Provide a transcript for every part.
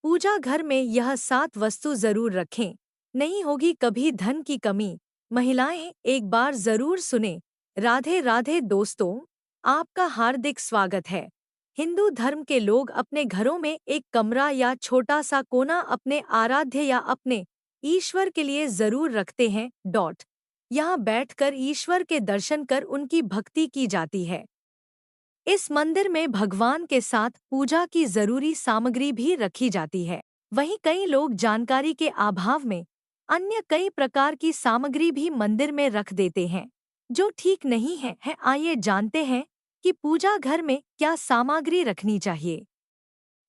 पूजा घर में यह 7 वस्तु जरूर रखें, नहीं होगी कभी धन की कमी। महिलाएं एक बार जरूर सुने। राधे राधे दोस्तों, आपका हार्दिक स्वागत है। हिंदू धर्म के लोग अपने घरों में एक कमरा या छोटा सा कोना अपने आराध्य या अपने ईश्वर के लिए जरूर रखते हैं। यहाँ बैठकर ईश्वर के दर्शन कर उनकी भक्ति की जाती है। इस मंदिर में भगवान के साथ पूजा की जरूरी सामग्री भी रखी जाती है। वहीं कई लोग जानकारी के अभाव में अन्य कई प्रकार की सामग्री भी मंदिर में रख देते हैं, जो ठीक नहीं है। आइए जानते हैं कि पूजा घर में क्या सामग्री रखनी चाहिए।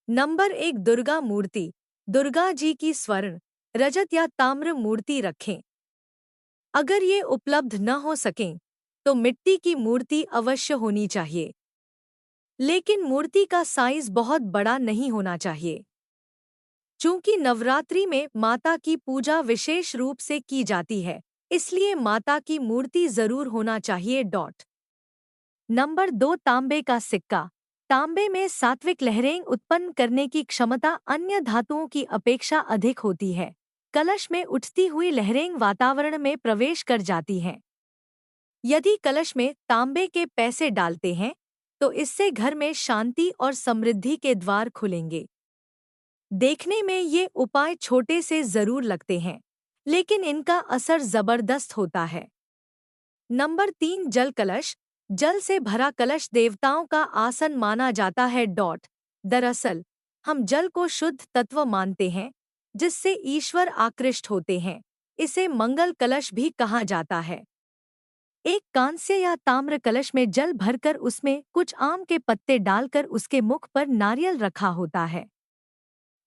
नंबर 1, दुर्गा मूर्ति। दुर्गा जी की स्वर्ण, रजत या ताम्र मूर्ति रखें। अगर ये उपलब्ध न हो सकें तो मिट्टी की मूर्ति अवश्य होनी चाहिए, लेकिन मूर्ति का साइज बहुत बड़ा नहीं होना चाहिए। चूंकि नवरात्रि में माता की पूजा विशेष रूप से की जाती है, इसलिए माता की मूर्ति जरूर होना चाहिए। नंबर 2, तांबे का सिक्का। तांबे में सात्विक लहरें उत्पन्न करने की क्षमता अन्य धातुओं की अपेक्षा अधिक होती है। कलश में उठती हुई लहरें वातावरण में प्रवेश कर जाती हैं। यदि कलश में तांबे के पैसे डालते हैं तो इससे घर में शांति और समृद्धि के द्वार खुलेंगे। देखने में ये उपाय छोटे से जरूर लगते हैं, लेकिन इनका असर जबरदस्त होता है। नंबर 3, जल कलश। जल से भरा कलश देवताओं का आसन माना जाता है। दरअसल हम जल को शुद्ध तत्व मानते हैं, जिससे ईश्वर आकृष्ट होते हैं। इसे मंगल कलश भी कहा जाता है। एक कांस्य या ताम्र कलश में जल भरकर उसमें कुछ आम के पत्ते डालकर उसके मुख पर नारियल रखा होता है।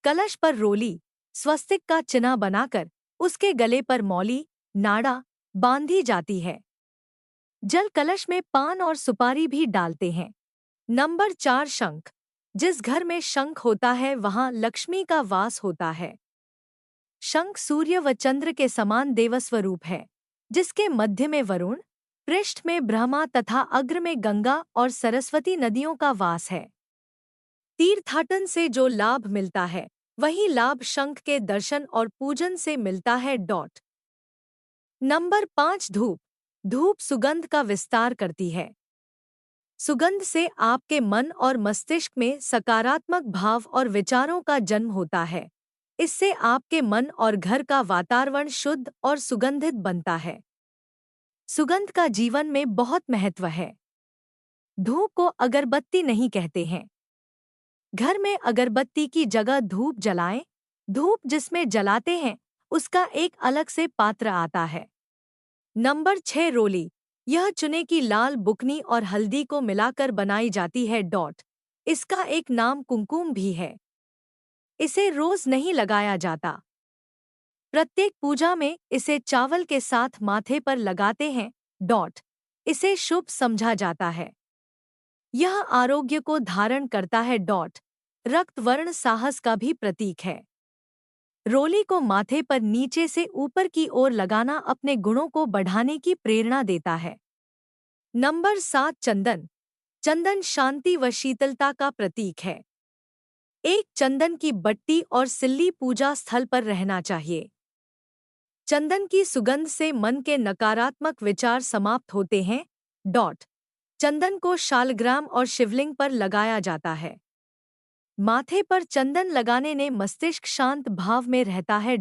कलश पर रोली, स्वस्तिक का चिन्ह बनाकर उसके गले पर मौली, नाड़ा बांधी जाती है। जल कलश में पान और सुपारी भी डालते हैं। नंबर 4, शंख। जिस घर में शंख होता है वहां लक्ष्मी का वास होता है। शंख सूर्य व चंद्र के समान देवस्वरूप है, जिसके मध्य में वरुण, पृष्ठ में ब्रह्मा तथा अग्र में गंगा और सरस्वती नदियों का वास है। तीर्थाटन से जो लाभ मिलता है, वही लाभ शंख के दर्शन और पूजन से मिलता है। नंबर 5, धूप। धूप सुगंध का विस्तार करती है। सुगंध से आपके मन और मस्तिष्क में सकारात्मक भाव और विचारों का जन्म होता है। इससे आपके मन और घर का वातावरण शुद्ध और सुगंधित बनता है। सुगंध का जीवन में बहुत महत्व है। धूप को अगरबत्ती नहीं कहते हैं। घर में अगरबत्ती की जगह धूप जलाएं। धूप जिसमें जलाते हैं उसका एक अलग से पात्र आता है। नंबर 6, रोली। यह चुने की लाल बुकनी और हल्दी को मिलाकर बनाई जाती है। इसका एक नाम कुमकुम भी है। इसे रोज नहीं लगाया जाता। प्रत्येक पूजा में इसे चावल के साथ माथे पर लगाते हैं। इसे शुभ समझा जाता है। यह आरोग्य को धारण करता है। रक्त वर्ण साहस का भी प्रतीक है। रोली को माथे पर नीचे से ऊपर की ओर लगाना अपने गुणों को बढ़ाने की प्रेरणा देता है। नंबर 7, चंदन। चंदन शांति व शीतलता का प्रतीक है। एक चंदन की बट्टी और सिल्ली पूजा स्थल पर रहना चाहिए। चंदन की सुगंध से मन के नकारात्मक विचार समाप्त होते हैं। चंदन को शालग्राम और शिवलिंग पर लगाया जाता है। माथे पर चंदन लगाने ने मस्तिष्क शांत भाव में रहता है।